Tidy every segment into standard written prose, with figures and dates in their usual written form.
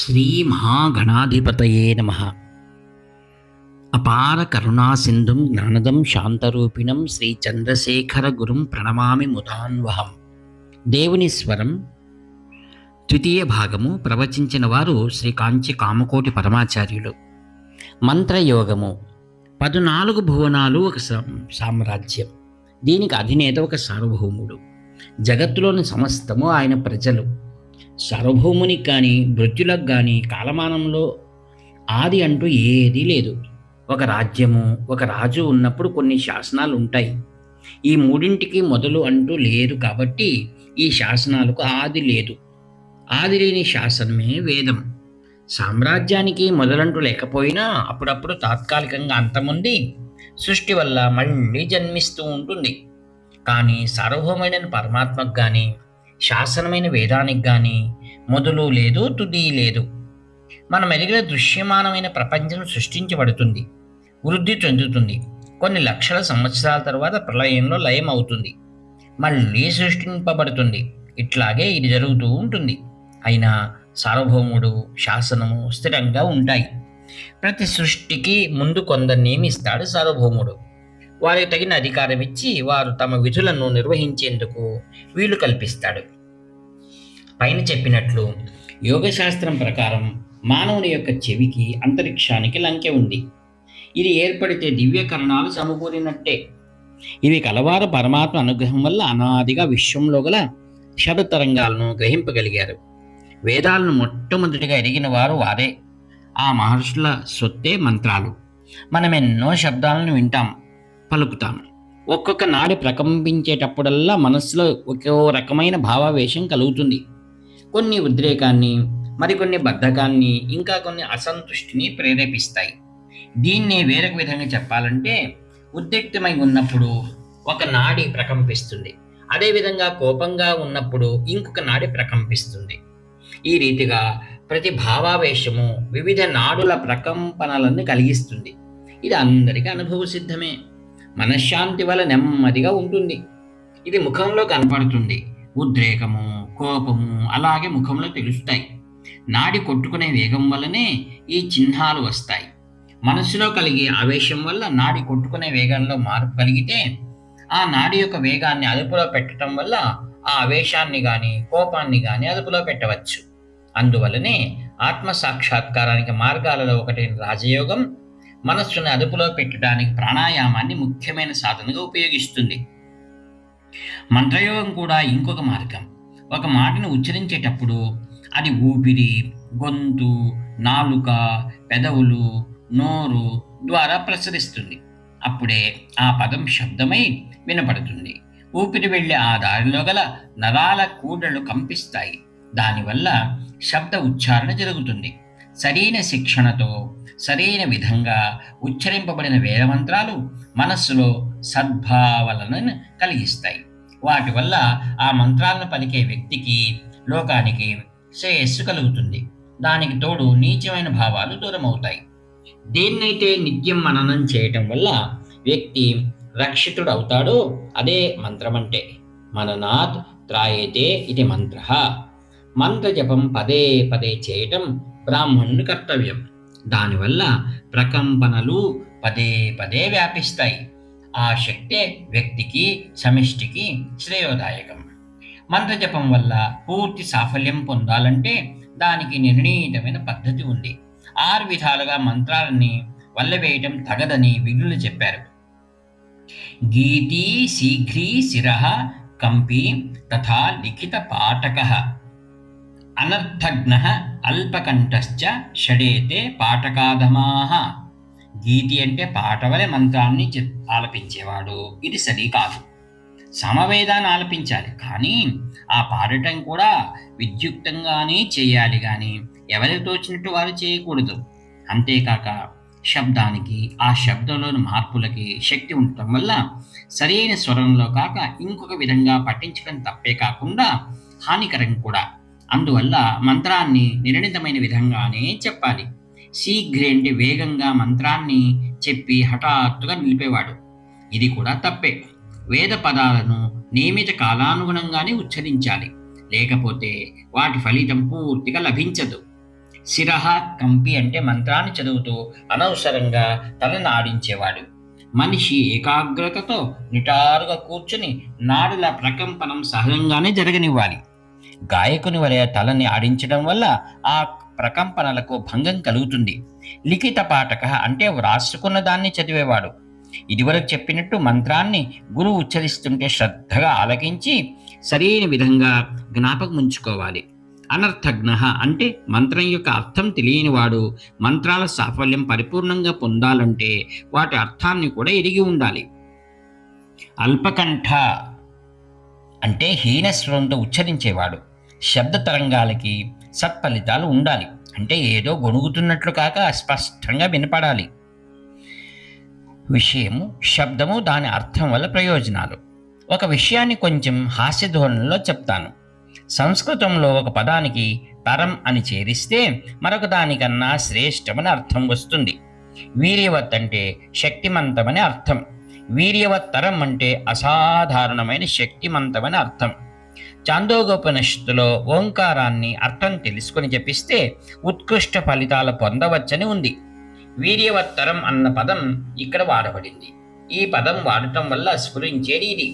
శ్రీ మహాగణాధిపతయే నమః. అపార కరుణా సింధుం జ్ఞానదం శాంతరూపిణం శ్రీ చంద్రశేఖర గురుం ప్రణమామి ముదాన్వహం. దేవుని స్వరం ద్వితీయ భాగము ప్రవచించిన వారు శ్రీ కాంచి కామకోటి పరమాచార్యులు. మంత్రయోగము. 14 భువనాలు ఒక సామ్రాజ్యం. దీనికి అధినేత ఒక సార్వభౌముడు. జగత్తులోని సమస్తము ఆయన ప్రజలు. సార్వభౌమునికి కానీ మృత్యులకు కానీ కాలమానంలో ఆది అంటూ ఏదీ లేదు. ఒక రాజ్యము, ఒక రాజు ఉన్నప్పుడు కొన్ని శాసనాలు ఉంటాయి. ఈ మూడింటికి మొదలు అంటూ లేరు కాబట్టి ఈ శాసనాలకు ఆది లేదు. ఆది లేని శాసనమే వేదం. సామ్రాజ్యానికి మొదలంటూ లేకపోయినా అప్పుడప్పుడు తాత్కాలికంగా అంతముంది సృష్టి వల్ల మళ్ళీ జన్మిస్తూ ఉంటుంది. కానీ సార్వభౌమైన పరమాత్మకు కానీ శాసనమైన వేదానికి కానీ మొదలు లేదు, తుది లేదు. మనం ఎరిగిన దృశ్యమానమైన ప్రపంచం సృష్టించబడుతుంది, వృద్ధి చెందుతుంది. కొన్ని లక్షల సంవత్సరాల తర్వాత ప్రళయంలో లయం అవుతుంది, మళ్ళీ సృష్టింపబడుతుంది. ఇట్లాగే ఇది జరుగుతూ ఉంటుంది. అయినా సార్వభౌముడు, శాసనము స్థిరంగా ఉంటాయి. ప్రతి సృష్టికి ముందు కొందరు నియమిస్తాడు సార్వభౌముడు. వారికి తగిన అధికారం ఇచ్చి వారు తమ విధులను నిర్వహించేందుకు వీలు కల్పిస్తాడు. పైన చెప్పినట్లు యోగశాస్త్రం ప్రకారం మానవుని యొక్క చెవికి అంతరిక్షానికి లంకె ఉంది. ఇది ఏర్పడితే దివ్యకరణాలు సమకూరినట్టే. ఇవి కలవారు పరమాత్మ అనుగ్రహం వల్ల అనాదిగా విశ్వంలో గల షడతరంగాలను గ్రహింపగలిగారు. వేదాలను మొట్టమొదటిగా ఎరిగిన వారు వారే. ఆ మహర్షుల సొత్తే మంత్రాలు. మనం ఎన్నో శబ్దాలను వింటాం, పలుకుతాం. ఒక్కొక్క నాడి ప్రకంపించేటప్పుడల్లా మనస్సులో ఒక్కో రకమైన భావావేశం కలుగుతుంది. కొన్ని ఉద్రేకాన్ని, మరికొన్ని బద్ధకాన్ని, ఇంకా కొన్ని అసంతుష్టిని ప్రేరేపిస్తాయి. దీన్ని వేరొక విధంగా చెప్పాలంటే, ఉద్రిక్తమై ఉన్నప్పుడు ఒక నాడి ప్రకంపిస్తుంది, అదేవిధంగా కోపంగా ఉన్నప్పుడు ఇంకొక నాడి ప్రకంపిస్తుంది. ఈ రీతిగా ప్రతి భావావేశము వివిధ నాడుల ప్రకంపనలను కలిగిస్తుంది. ఇది అందరికీ అనుభవ సిద్ధమే. మనశ్శాంతి వల్ల నెమ్మదిగా ఉంటుంది. ఇది ముఖంలో కనపడుతుంది. ఉద్రేకము, కోపము అలాగే ముఖంలో తెలుస్తాయి. నాడి కొట్టుకునే వేగం వల్లనే ఈ చిహ్నాలు వస్తాయి. మనస్సులో కలిగే ఆవేశం వల్ల నాడి కొట్టుకునే వేగంలో మార్పు కలిగితే ఆ నాడి యొక్క వేగాన్ని అదుపులో పెట్టడం వల్ల ఆ ఆవేశాన్ని కానీ కోపాన్ని కానీ అదుపులో పెట్టవచ్చు. అందువల్లనే ఆత్మ సాక్షాత్కారానికి మార్గాలలో ఒకటైన రాజయోగం మనస్సును అదుపులో పెట్టడానికి ప్రాణాయామాన్ని ముఖ్యమైన సాధనగా ఉపయోగిస్తుంది. మంత్రయోగం కూడా ఇంకొక మార్గం. ఒక మాటను ఉచ్చరించేటప్పుడు అది ఊపిరి, గొంతు, నాలుక, పెదవులు, నోరు ద్వారా ప్రసరిస్తుంది. అప్పుడే ఆ పదం శబ్దమై వినపడుతుంది. ఊపిరి వెళ్ళే ఆ దారిలో గల నరాల కూడలు కంపిస్తాయి. దానివల్ల శబ్ద ఉచ్చారణ జరుగుతుంది. సరైన శిక్షణతో సరైన విధంగా ఉచ్చరింపబడిన వేదమంత్రాలు మనస్సులో సద్భావనలను కలిగిస్తాయి. వాటి వల్ల ఆ మంత్రాలను పలికే వ్యక్తికి, లోకానికి శ్రేయస్సు కలుగుతుంది. దానికి తోడు నీచమైన భావాలు దూరం అవుతాయి. దేన్నైతే నిత్యం మననం చేయటం వల్ల వ్యక్తి రక్షితుడు అవుతాడో అదే మంత్రమంటే. మననాత్ త్రాయేతే ఇది మంత్ర. మంత్ర జపం పదే పదే చేయటం బ్రాహ్మణుని కర్తవ్యం. దానివల్ల ప్రకంపనలు పదే పదే వ్యాపిస్తాయి. ఆ శక్తే వ్యక్తికి, సమిష్టికి శ్రేయోదాయకం. మంత్రజపం వల్ల పూర్తి సాఫల్యం పొందాలంటే దానికి నిర్ణీతమైన పద్ధతి ఉంది. 6 విధాలుగా మంత్రాలని వల్లవేయటం తగదని విఘ్నులు చెప్పారు. గీతి శీఘ్రీ శిరః కంపి తథా లిఖిత పాఠకః అనర్థఘ్నః అల్పకంఠశ్చ షడేతే పాఠకాధమాః. గీతి అంటే పాట వలె మంత్రాన్ని ఆలపించేవాడు. ఇది సరి కాదు. సమవేదాన్ని ఆలపించాలి, కానీ ఆ పాడటం కూడా విద్యుక్తంగానే చేయాలి, కానీ ఎవరికి తోచినట్టు వారు చేయకూడదు. అంతేకాక శబ్దానికి, ఆ శబ్దంలోని మార్పులకి శక్తి ఉండటం వల్ల సరైన స్వరంలో కాక ఇంకొక విధంగా పఠించడం తప్పే కాకుండా హానికరం కూడా. అందువల్ల మంత్రాన్ని నిర్ణీతమైన విధంగానే చెప్పాలి. శీఘ్ర అంటే వేగంగా మంత్రాన్ని చెప్పి హఠాత్తుగా నిలిపేవాడు. ఇది కూడా తప్పే. వేద పదాలను నియమిత కాలానుగుణంగానే ఉచ్చరించాలి, లేకపోతే వాటి ఫలితం పూర్తిగా లభించదు. శిరహ కంపి అంటే మంత్రాన్ని చదువుతూ అనవసరంగా తలని ఆడించేవాడు. మనిషి ఏకాగ్రతతో నిటారుగా కూర్చుని నాడుల ప్రకంపనం సహజంగానే జరగనివ్వాలి. గాయకుని వలె తలని ఆడించడం వల్ల ఆ ప్రకంపనలకు భంగం కలుగుతుంది. లిఖిత పాఠక అంటే వ్రాసుకున్న దాన్ని చదివేవాడు. ఇదివరకు చెప్పినట్టు మంత్రాన్ని గురువు ఉచ్చరిస్తుంటే శ్రద్ధగా ఆలకించి సరైన విధంగా జ్ఞాపకం ఉంచుకోవాలి. అనర్థజ్ఞ అంటే మంత్రం యొక్క అర్థం తెలియనివాడు మంత్రాల సాఫల్యం పరిపూర్ణంగా పొందాలంటే వాటి అర్థాన్ని కూడా ఎరిగి ఉండాలి. అల్పకంఠ అంటే హీనస్వరంతో ఉచ్చరించేవాడు. శబ్ద తరంగాలకి సత్ఫలితాలు ఉండాలి. అంటే ఏదో గొణుగుతున్నట్లు కాక స్పష్టంగా వినపడాలి. విషయము, శబ్దము, దాని అర్థం వల్ల ప్రయోజనాలు. ఒక విషయాన్ని కొంచెం హాస్య ధోరణిలో చెప్తాను. సంస్కృతంలో ఒక పదానికి తరం అని చేరిస్తే మరొక దానికన్నా శ్రేష్టమని అర్థం వస్తుంది. వీర్యవత్ అంటే శక్తిమంతమని అర్థం. వీర్యవత్తరం అంటే అసాధారణమైన శక్తిమంతమని అర్థం. చాందోగోపనిషత్తులో ఓంకారాన్ని అర్థం తెలుసుకుని జపిస్తే ఉత్కృష్ట ఫలితాలు పొందవచ్చని ఉంది. వీర్యవత్తరం అన్న పదం ఇక్కడ వాడబడింది. ఈ పదం వాడటం వల్ల స్ఫురించేది ఇది.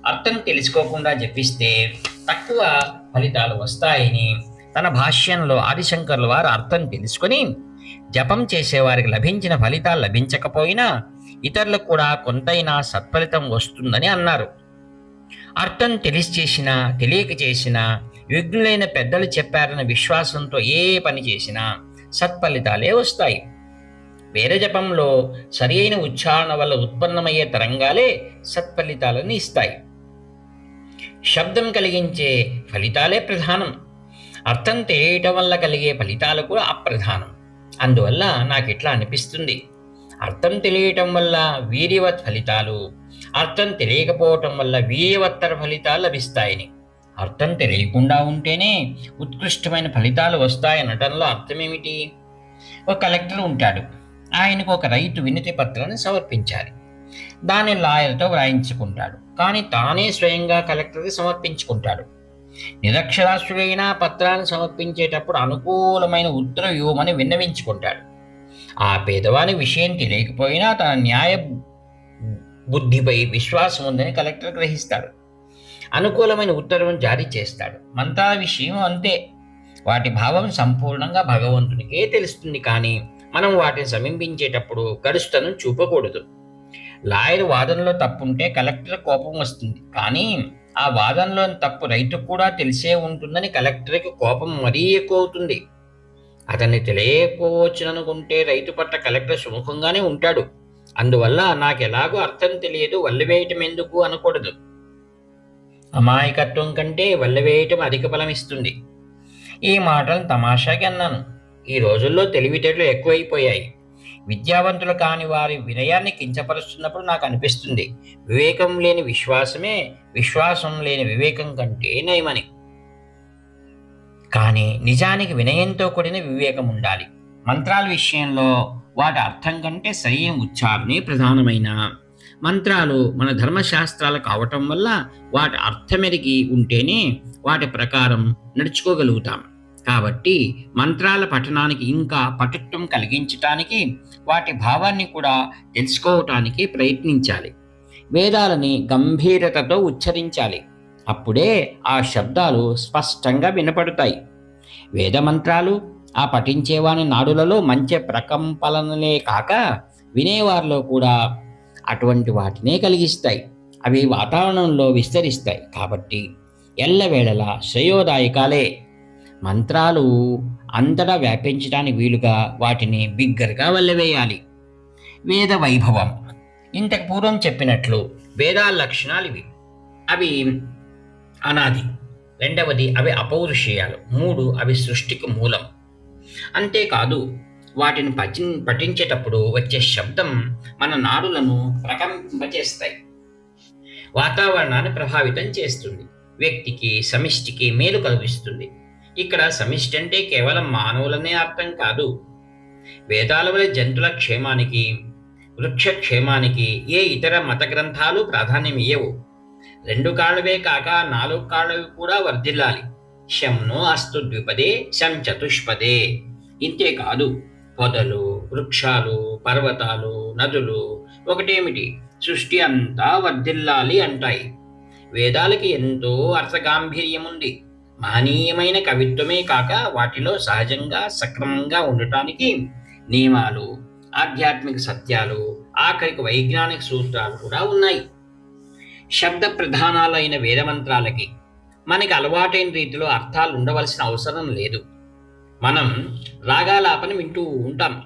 అర్థం తెలుసుకోకుండా జపిస్తే తక్కువ ఫలితాలు వస్తాయని తన భాష్యంలో ఆదిశంకర్ల వారు అర్థం తెలుసుకొని జపం చేసేవారికి లభించిన ఫలితాలు లభించకపోయినా ఇతరులకు కూడా కొంతైనా సత్ఫలితం వస్తుందని అన్నారు. అర్థం తెలిసి చేసినా తెలియక చేసినా విఘ్నులైన పెద్దలు చెప్పారన్న విశ్వాసంతో ఏ పని చేసినా సత్ఫలితాలే వస్తాయి. వేద జపంలో సరి అయిన ఉచ్చారణ వల్ల ఉత్పన్నమయ్యే తరంగాలే సత్ఫలితాలను ఇస్తాయి. శబ్దం కలిగించే ఫలితాలే ప్రధానం. అర్థం తెలియటం వల్ల కలిగే ఫలితాలు కూడా అప్రధానం. అందువల్ల నాకు ఇట్లా అనిపిస్తుంది, అర్థం తెలియటం వల్ల వీర్యవత్ ఫలితాలు, అర్థం తెలియకపోవటం వల్ల వీర్యవత్తర ఫలితాలు లభిస్తాయని. అర్థం తెలియకుండా ఉంటేనే ఉత్కృష్టమైన ఫలితాలు వస్తాయనటంలో అర్థమేమిటి? ఒక కలెక్టర్ ఉంటాడు. ఆయనకు ఒక రైతు వినతి పత్రాన్ని సమర్పించాలి. దాన్ని లాయర్తో వ్రాయించుకుంటాడు. కానీ తానే స్వయంగా కలెక్టర్కి సమర్పించుకుంటాడు. నిరక్షరాస్యుడైన పత్రాన్ని సమర్పించేటప్పుడు అనుకూలమైన ఉత్తరం ఇవ్వమని విన్నవించుకుంటాడు. ఆ పేదవాని విషయం తెలియకపోయినా తన న్యాయ బుద్ధిపై విశ్వాసం ఉందని కలెక్టర్ గ్రహిస్తాడు. అనుకూలమైన ఉత్తర్వును జారీ చేస్తాడు. మంత్రాల విషయం అంతే. వాటి భావం సంపూర్ణంగా భగవంతునికే తెలుస్తుంది. కానీ మనం వాటిని సమీపించేటప్పుడు గడుస్తనం చూపకూడదు. లాయర్ వాదనలో తప్పుంటే కలెక్టర్ కోపం వస్తుంది. కానీ ఆ వాదనలోని తప్పు రైతుకు కూడా తెలిసే ఉంటుందని కలెక్టర్కి కోపం మరీ ఎక్కువ అవుతుంది. అతన్ని తెలియకపోవచ్చుననుకుంటే రైతు పట్ల కలెక్టర్ సుముఖంగానే ఉంటాడు. అందువల్ల నాకు ఎలాగో అర్థం తెలియదు, వల్లవేయటం ఎందుకు అనకూడదు. అమాయకత్వం కంటే వల్లవేయటం అధిక బలం ఇస్తుంది. ఈ మాటలను తమాషాకి అన్నాను. ఈ రోజుల్లో తెలివితేటలు ఎక్కువైపోయాయి. విద్యావంతులు కాని వారి వినయాన్ని కించపరుస్తున్నప్పుడు నాకు అనిపిస్తుంది, వివేకం లేని విశ్వాసమే విశ్వాసం లేని వివేకం కంటే నయమని. కానీ నిజానికి వినయంతో కూడిన వివేకం ఉండాలి. మంత్రాల విషయంలో వాటి అర్థం కంటే సరైన ఉచ్చారణే ప్రధానమైన. మంత్రాలు మన ధర్మశాస్త్రాలు కావటం వల్ల వాటి అర్థమెరిగి ఉంటేనే వాటి ప్రకారం నడుచుకోగలుగుతాం. కాబట్టి మంత్రాల పఠనానికి ఇంకా పటుత్వం కలిగించటానికి వాటి భావాన్ని కూడా తెలుసుకోవటానికి ప్రయత్నించాలి. వేదాలని గంభీరతతో ఉచ్చరించాలి. అప్పుడే ఆ శబ్దాలు స్పష్టంగా వినపడతాయి. వేద మంత్రాలు ఆ పఠించేవాని నాడులలో మంచి ప్రకంపనలే కాక వినేవారిలో కూడా అటువంటి వాటినే కలిగిస్తాయి. అవి వాతావరణంలో విస్తరిస్తాయి. కాబట్టి ఎల్లవేళలా శ్రేయోదాయకాలే. మంత్రాలు అంతటా వ్యాపించడానికి వీలుగా వాటిని బిగ్గరగా వల్లవేయాలి. వేద వైభవం. ఇంతకు పూర్వం చెప్పినట్లు వేదాల లక్షణాలు ఇవి. అవి అనాది. రెండవది, అవి అపౌరుషేయాలు. 3, అవి సృష్టికి మూలం. అంతేకాదు వాటిని పఠించేటప్పుడు వచ్చే శబ్దం మన నాడులను ప్రకంపింపచేస్తాయి, వాతావరణాన్ని ప్రభావితం చేస్తుంది, వ్యక్తికి సమిష్టికి మేలు కలిగిస్తుంది. ఇక్కడ సమిష్టి అంటే కేవలం మానవులనే అర్థం కాదు. వేదాల వలె జంతువుల క్షేమానికి, వృక్ష క్షేమానికి ఏ ఇతర మత గ్రంథాలు ప్రాధాన్యం ఇయ్యవు. 2 కాళ్ళవే కాక 4 కాళ్ళవి కూడా వర్ధిల్లాలి. శంనో అస్తు ద్విపదే శం చతుష్పదే. ఇంతేకాదు పొదలు, వృక్షాలు, పర్వతాలు, నదులు ఒకటేమిటి సృష్టి అంతా వర్ధిల్లాలి అంటాయి. వేదాలకి ఎంతో అర్థగాంభీర్యం ఉంది. మహనీయమైన కవిత్వమే కాక వాటిలో సహజంగా సక్రమంగా ఉండటానికి నియమాలు, ఆధ్యాత్మిక సత్యాలు, ఆఖరికి వైజ్ఞానిక సూత్రాలు కూడా ఉన్నాయి. శబ్ద ప్రధానాలైన వేదమంత్రాలకి మనకి అలవాటైన రీతిలో అర్థాలు ఉండవలసిన అవసరం లేదు. మనం రాగాలాపన వింటూ ఉంటాం.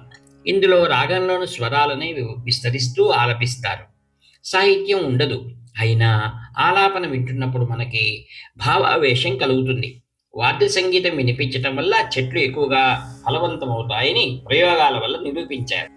ఇందులో రాగంలోని స్వరాలనే విస్తరిస్తూ ఆలపిస్తారు. సాహిత్యం ఉండదు. అయినా ఆలాపన వింటున్నప్పుడు మనకి భావావేశం కలుగుతుంది. వాద్య సంగీతం వినిపించటం వల్ల చెట్లు ఎక్కువగా ఫలవంతమవుతాయని ప్రయోగాల వల్ల నిరూపించారు.